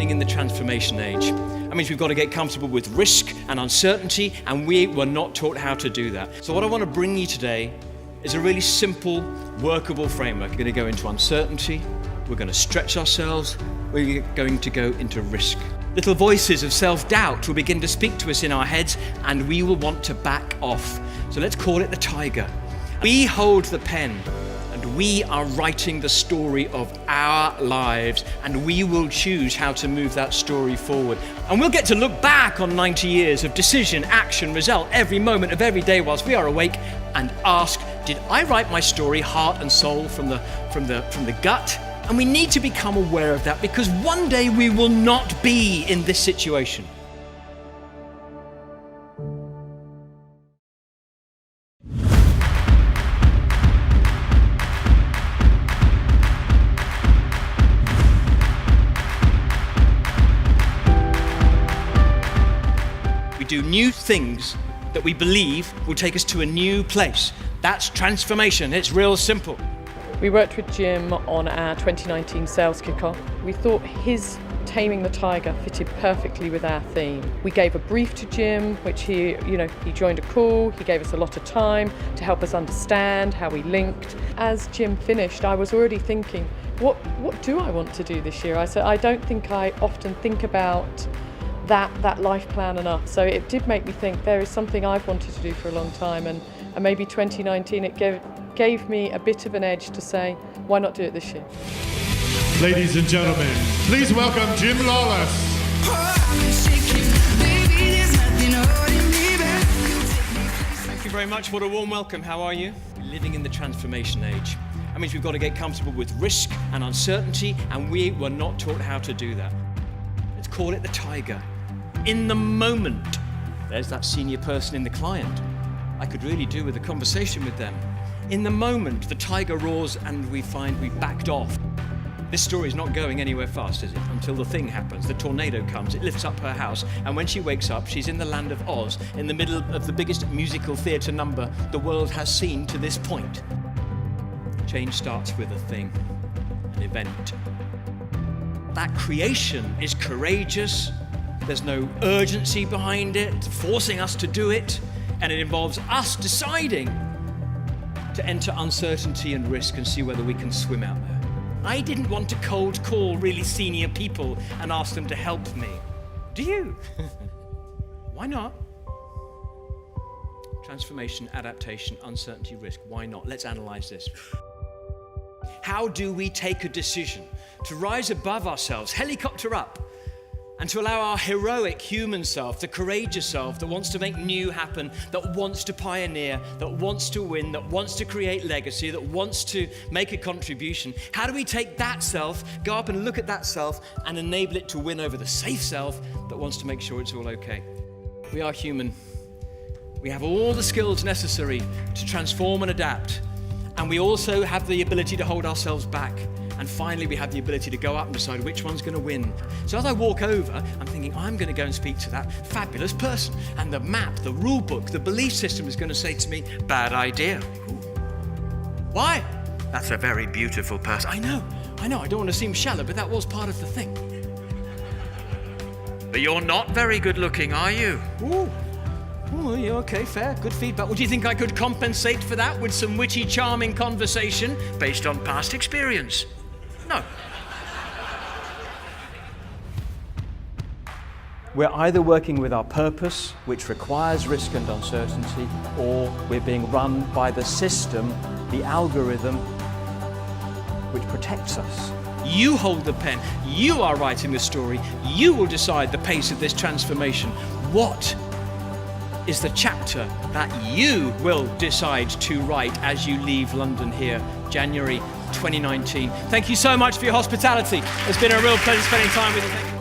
living in the transformation age. That means we've got to get comfortable with risk and uncertainty, and we were not taught how to do that. So what I want to bring you today is a really simple, workable framework. We're going to go into uncertainty, we're going to stretch ourselves, we're going to go into risk. Little voices of self-doubt will begin to speak to us in our heads, and we will want to back off. So let's call it the tiger. We hold the pen, and we are writing the story of our lives, and we will choose how to move that story forward. And we'll get to look back on 90 years of decision, action, result, every moment of every day whilst we are awake, and ask, did I write my story heart and soul from the gut? And we need to become aware of that, because one day we will not be in this situation. We do new things that we believe will take us to a new place. That's transformation. It's real simple. We worked with Jim on our 2019 sales kickoff. We thought his Taming the Tiger fitted perfectly with our theme. We gave a brief to Jim, which he joined a call. He gave us a lot of time to help us understand how we linked. As Jim finished, I was already thinking, what do I want to do this year? I said, I don't think I often think about that life plan enough. So it did make me think there is something I've wanted to do for a long time, and maybe 2019 it gave me a bit of an edge to say, why not do it this year? Ladies and gentlemen, please welcome Jim Lawless. Thank you very much. What a warm welcome. How are you? Living in the transformation age. That means we've got to get comfortable with risk and uncertainty, and we were not taught how to do that. Let's call it the tiger. In the moment, there's that senior person in the client. I could really do with a conversation with them. In the moment, the tiger roars and we find we've backed off. This story is not going anywhere fast, is it? Until the thing happens, the tornado comes, it lifts up her house, and when she wakes up, she's in the land of Oz, in the middle of the biggest musical theatre number the world has seen to this point. Change starts with a thing, an event. That creation is courageous. There's no urgency behind it, forcing us to do it, and it involves us deciding to enter uncertainty and risk and see whether we can swim out there. I didn't want to cold call really senior people and ask them to help me. Do you? Why not? Transformation, adaptation, uncertainty, risk. Why not? Let's analyze this. How do we take a decision to rise above ourselves, helicopter up, and to allow our heroic human self, the courageous self that wants to make new happen, that wants to pioneer, that wants to win, that wants to create legacy, that wants to make a contribution? How do we take that self, go up and look at that self, and enable it to win over the safe self that wants to make sure it's all okay? We are human. We have all the skills necessary to transform and adapt, and we also have the ability to hold ourselves back. And finally, we have the ability to go up and decide which one's going to win. So as I walk over, I'm thinking, I'm going to go and speak to that fabulous person. And the map, the rule book, the belief system is going to say to me, bad idea. Ooh. Why? That's a very beautiful person. I know. I don't want to seem shallow, but that was part of the thing. But you're not very good looking, are you? Ooh. Oh, yeah, okay, fair, good feedback. Well, do you think I could compensate for that with some witty, charming conversation based on past experience? No. We're either working with our purpose, which requires risk and uncertainty, or we're being run by the system, the algorithm, which protects us. You hold the pen. You are writing the story. You will decide the pace of this transformation. What is the chapter that you will decide to write as you leave London here, January 2019. Thank you so much for your hospitality. It's been a real pleasure spending time with you.